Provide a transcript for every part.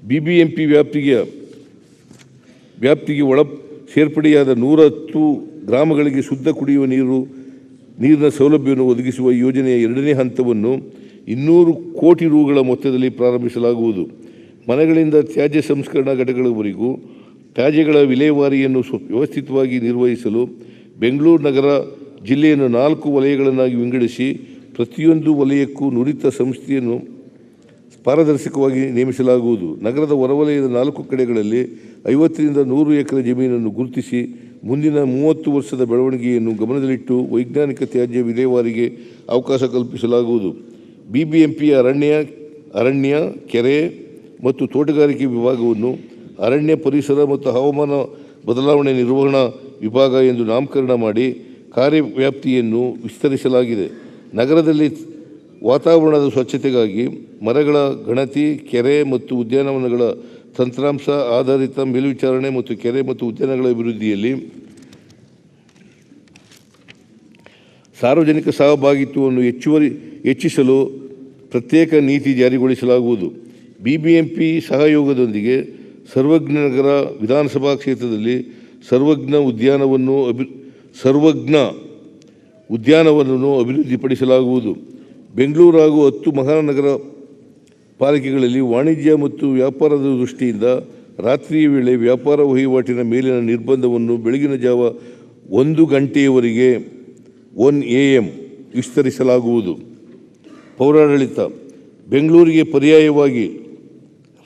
BBMP ವ್ಯಾಪ್ತಿಗೆ ಒಳ ಸೇರ್ಪಡೆಯಾದ 110 ಗ್ರಾಮಗಳಿಗೆ ಶುದ್ಧ ಕುಡಿಯುವ ನೀರಿನ ಸೌಲಭ್ಯವನ್ನು ಒದಗಿಸುವ ಯೋಜನೆಯ 2ನೇ ಹಂತವನ್ನು 200 ಕೋಟಿ ರುಗಳ ಮೊತ್ತದಲ್ಲಿ ಪ್ರಾರಂಭಿಸಲಾಗುವುದು. ಮನೆಗಳಿಂದ ತ್ಯಾಜ್ಯ ಸಂಸ್ಕರಣಾ ಘಟಕಗಳವರೆಗೂ ತ್ಯಾಜ್ಯಗಳ ವಿಲೇವಾರಿಯನ್ನು ವ್ಯವಸ್ಥಿತವಾಗಿ ನಿರ್ವಹಿಸಲು ಬೆಂಗಳೂರು ನಗರ ಜಿಲ್ಲೆಯನ್ನು 4 ವಲಯಗಳನ್ನಾಗಿ ವಿಂಗಡಿಸಿ ಪ್ರತಿಯೊಂದು ವಲಯಕ್ಕೂ ನುರಿತ ಸಂಸ್ಥೆಯನ್ನು ಪಾರದರ್ಶಕವಾಗಿ ನೇಮಿಸಲಾಗುವುದು. ನಗರದ ಹೊರವಲಯದ 4 ಕಡೆಗಳಲ್ಲಿ 50 ರಿಂದ 100 ಎಕರೆ ಜಮೀನನ್ನು ಗುರುತಿಸಿ ಮುಂದಿನ 30 ವರ್ಷದ ಬೆಳವಣಿಗೆಯನ್ನು ಗಮನದಲ್ಲಿಟ್ಟು ವೈಜ್ಞಾನಿಕ ತ್ಯಾಜ್ಯ ವಿಲೇವಾರಿಗೆ ಅವಕಾಶ ಕಲ್ಪಿಸಲಾಗುವುದು. BBMPಯ ಅರಣ್ಯ, ಕೆರೆ ಮತ್ತು ತೋಟಗಾರಿಕೆ ವಿಭಾಗವನ್ನು ಅರಣ್ಯ, ಪರಿಸರ ಮತ್ತು ಹವಾಮಾನ ಬದಲಾವಣೆ ನಿರ್ವಹಣಾ ವಿಭಾಗ ಎಂದು ನಾಮಕರಣ ಮಾಡಿ ಕಾರ್ಯವ್ಯಾಪ್ತಿಯನ್ನು ವಿಸ್ತರಿಸಲಾಗಿದೆ. ನಗರದಲ್ಲಿ ವಾತಾವರಣದ ಸ್ವಚ್ಛತೆಗಾಗಿ ಮರಗಳ ಗಣತಿ, ಕೆರೆ ಮತ್ತು ಉದ್ಯಾನವನಗಳ ತಂತ್ರಾಂಶ ಆಧಾರಿತ ಮೇಲ್ವಿಚಾರಣೆ ಮತ್ತು ಕೆರೆ ಮತ್ತು ಉದ್ಯಾನಗಳ ಅಭಿವೃದ್ಧಿಯಲ್ಲಿ ಸಾರ್ವಜನಿಕ ಸಹಭಾಗಿತ್ವವನ್ನು ಹೆಚ್ಚಿಸಲು ಪ್ರತ್ಯೇಕ ನೀತಿ ಜಾರಿಗೊಳಿಸಲಾಗುವುದು. BBMP ಸಹಯೋಗದೊಂದಿಗೆ ಸರ್ವಜ್ಞ ನಗರ ವಿಧಾನಸಭಾ ಕ್ಷೇತ್ರದಲ್ಲಿ ಸರ್ವಜ್ಞ ಉದ್ಯಾನವನವನ್ನು ಅಭಿವೃದ್ಧಿಪಡಿಸಲಾಗುವುದು. ಬೆಂಗಳೂರು ಹಾಗೂ 10 ಮಹಾನಗರ ಪಾಲಿಕೆಗಳಲ್ಲಿ ವಾಣಿಜ್ಯ ಮತ್ತು ವ್ಯಾಪಾರದ ದೃಷ್ಟಿಯಿಂದ ರಾತ್ರಿಯ ವೇಳೆ ವ್ಯಾಪಾರ ವಹಿವಾಟಿನ ಮೇಲಿನ ನಿರ್ಬಂಧವನ್ನು ಬೆಳಗಿನ ಜಾವ 1 ಗಂಟೆಯವರೆಗೆ 1 AM ವಿಸ್ತರಿಸಲಾಗುವುದು. ಪೌರಾಡಳಿತ ಬೆಂಗಳೂರಿಗೆ ಪರ್ಯಾಯವಾಗಿ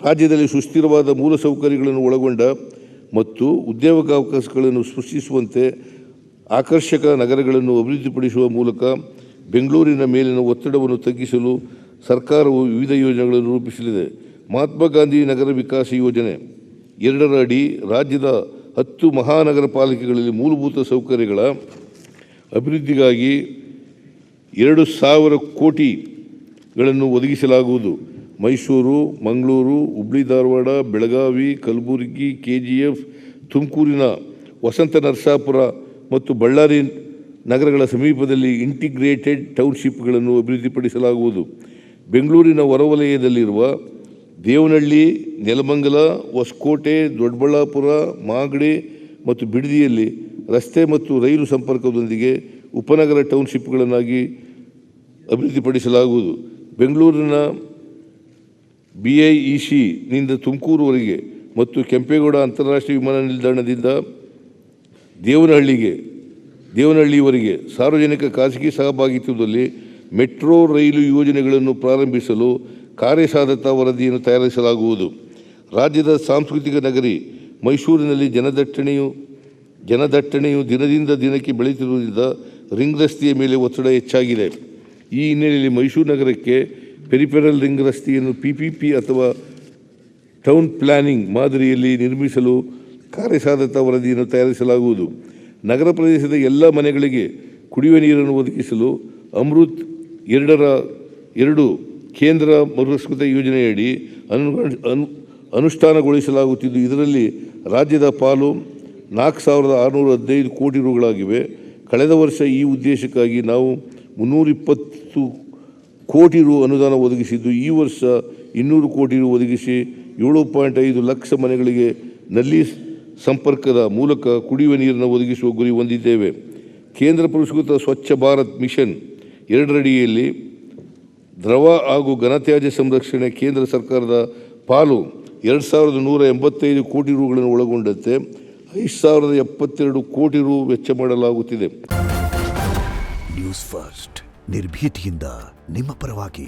ರಾಜ್ಯದಲ್ಲಿ ಸುಸ್ಥಿರವಾದ ಮೂಲಸೌಕರ್ಯಗಳನ್ನು ಒಳಗೊಂಡ ಮತ್ತು ಉದ್ಯೋಗಾವಕಾಶಗಳನ್ನು ಸೃಷ್ಟಿಸುವಂತೆ ಆಕರ್ಷಕ ನಗರಗಳನ್ನು ಅಭಿವೃದ್ಧಿಪಡಿಸುವ ಮೂಲಕ ಬೆಂಗಳೂರಿನ ಮೇಲಿನ ಒತ್ತಡವನ್ನು ತಗ್ಗಿಸಲು ಸರ್ಕಾರವು ವಿವಿಧ ಯೋಜನೆಗಳನ್ನು ರೂಪಿಸಲಿದೆ. ಮಹಾತ್ಮ ಗಾಂಧಿ ನಗರ ವಿಕಾಸ ಯೋಜನೆ 2ರ ಅಡಿ ರಾಜ್ಯದ 10 ಮಹಾನಗರ ಪಾಲಿಕೆಗಳಲ್ಲಿ ಮೂಲಭೂತ ಸೌಕರ್ಯಗಳ ಅಭಿವೃದ್ಧಿಗಾಗಿ 2,000 ಕೋಟಿಗಳನ್ನು ಒದಗಿಸಲಾಗುವುದು. ಮೈಸೂರು, ಮಂಗಳೂರು, ಹುಬ್ಬಳ್ಳಿ ಧಾರವಾಡ, ಬೆಳಗಾವಿ, ಕಲಬುರಗಿ, KGF, ತುಮಕೂರಿನ ವಸಂತ ನರಸಾಪುರ ಮತ್ತು ಬಳ್ಳಾರಿ ನಗರಗಳ ಸಮೀಪದಲ್ಲಿ ಇಂಟಿಗ್ರೇಟೆಡ್ ಟೌನ್ಶಿಪ್ಗಳನ್ನು ಅಭಿವೃದ್ಧಿಪಡಿಸಲಾಗುವುದು. ಬೆಂಗಳೂರಿನ ಹೊರವಲಯದಲ್ಲಿರುವ ದೇವನಹಳ್ಳಿ, ನೆಲಮಂಗಲ, ಹೊಸಕೋಟೆ, ದೊಡ್ಡಬಳ್ಳಾಪುರ, ಮಾಗಡಿ ಮತ್ತು ಬಿಡದಿಯಲ್ಲಿ ರಸ್ತೆ ಮತ್ತು ರೈಲು ಸಂಪರ್ಕದೊಂದಿಗೆ ಉಪನಗರ ಟೌನ್ಶಿಪ್ಗಳನ್ನಾಗಿ ಅಭಿವೃದ್ಧಿಪಡಿಸಲಾಗುವುದು. ಬೆಂಗಳೂರಿನ BIEC ನಿಂದ ತುಮಕೂರುವರೆಗೆ ಮತ್ತು ಕೆಂಪೇಗೌಡ ಅಂತಾರಾಷ್ಟ್ರೀಯ ವಿಮಾನ ನಿಲ್ದಾಣದಿಂದ ದೇವನಹಳ್ಳಿಯವರೆಗೆ ಸಾರ್ವಜನಿಕ ಖಾಸಗಿ ಸಹಭಾಗಿತ್ವದಲ್ಲಿ ಮೆಟ್ರೋ ರೈಲು ಯೋಜನೆಗಳನ್ನು ಪ್ರಾರಂಭಿಸಲು ಕಾರ್ಯಸಾಧ್ಯತಾ ವರದಿಯನ್ನು ತಯಾರಿಸಲಾಗುವುದು. ರಾಜ್ಯದ ಸಾಂಸ್ಕೃತಿಕ ನಗರಿ ಮೈಸೂರಿನಲ್ಲಿ ಜನದಟ್ಟಣೆಯು ದಿನದಿಂದ ದಿನಕ್ಕೆ ಬೆಳೆಯುತ್ತಿರುವುದರಿಂದ ರಿಂಗ್ ರಸ್ತೆಯ ಮೇಲೆ ಒತ್ತಡ ಹೆಚ್ಚಾಗಿದೆ. ಈ ಹಿನ್ನೆಲೆಯಲ್ಲಿ ಮೈಸೂರು ನಗರಕ್ಕೆ ಪೆರಿಫೆರಲ್ ರಿಂಗ್ ರಸ್ತೆಯನ್ನು PPP ಅಥವಾ ಟೌನ್ ಪ್ಲಾನಿಂಗ್ ಮಾದರಿಯಲ್ಲಿ ನಿರ್ಮಿಸಲು ಕಾರ್ಯಸಾಧ್ಯತಾ ವರದಿಯನ್ನು ತಯಾರಿಸಲಾಗುವುದು. ನಗರ ಪ್ರದೇಶದ ಎಲ್ಲ ಮನೆಗಳಿಗೆ ಕುಡಿಯುವ ನೀರನ್ನು ಒದಗಿಸಲು ಅಮೃತ್ 2 ಕೇಂದ್ರ ಮರುಸ್ಕೃತ ಯೋಜನೆಯಡಿ ಅನುಷ್ಠಾನಗೊಳಿಸಲಾಗುತ್ತಿದ್ದು, ಇದರಲ್ಲಿ ರಾಜ್ಯದ ಪಾಲು 4,615 ಕೋಟಿ ರುಗಳಾಗಿವೆ. ಕಳೆದ ವರ್ಷ ಈ ಉದ್ದೇಶಕ್ಕಾಗಿ ನಾವು 320 ಕೋಟಿ ರು ಅನುದಾನ ಒದಗಿಸಿದ್ದು, ಈ ವರ್ಷ 200 ಕೋಟಿ ರು ಒದಗಿಸಿ 7.5 ಲಕ್ಷ ಮನೆಗಳಿಗೆ ನಲ್ಲಿ ಸಂಪರ್ಕದ ಮೂಲಕ ಕುಡಿಯುವ ನೀರನ್ನು ಒದಗಿಸುವ ಗುರಿ ಹೊಂದಿದ್ದೇವೆ. ಕೇಂದ್ರ ಪುರಸ್ಕೃತ ಸ್ವಚ್ಛ ಭಾರತ್ ಮಿಷನ್ 2ರ ಅಡಿಯಲ್ಲಿ ದ್ರವ ಹಾಗೂ ಘನತ್ಯಾಜ್ಯ ಸಂರಕ್ಷಣೆ ಕೇಂದ್ರ ಸರ್ಕಾರದ ಪಾಲು 2,185 ಕೋಟಿ ರುಗಳನ್ನು ಒಳಗೊಂಡಂತೆ 5,072 ಕೋಟಿ ರು ವೆಚ್ಚ ಮಾಡಲಾಗುತ್ತಿದೆ. ನ್ಯೂಸ್ ಫಸ್ಟ್ ನಿರ್ಭೀತಿಯಿಂದ ನಿಮ್ಮ ಪರವಾಗಿ.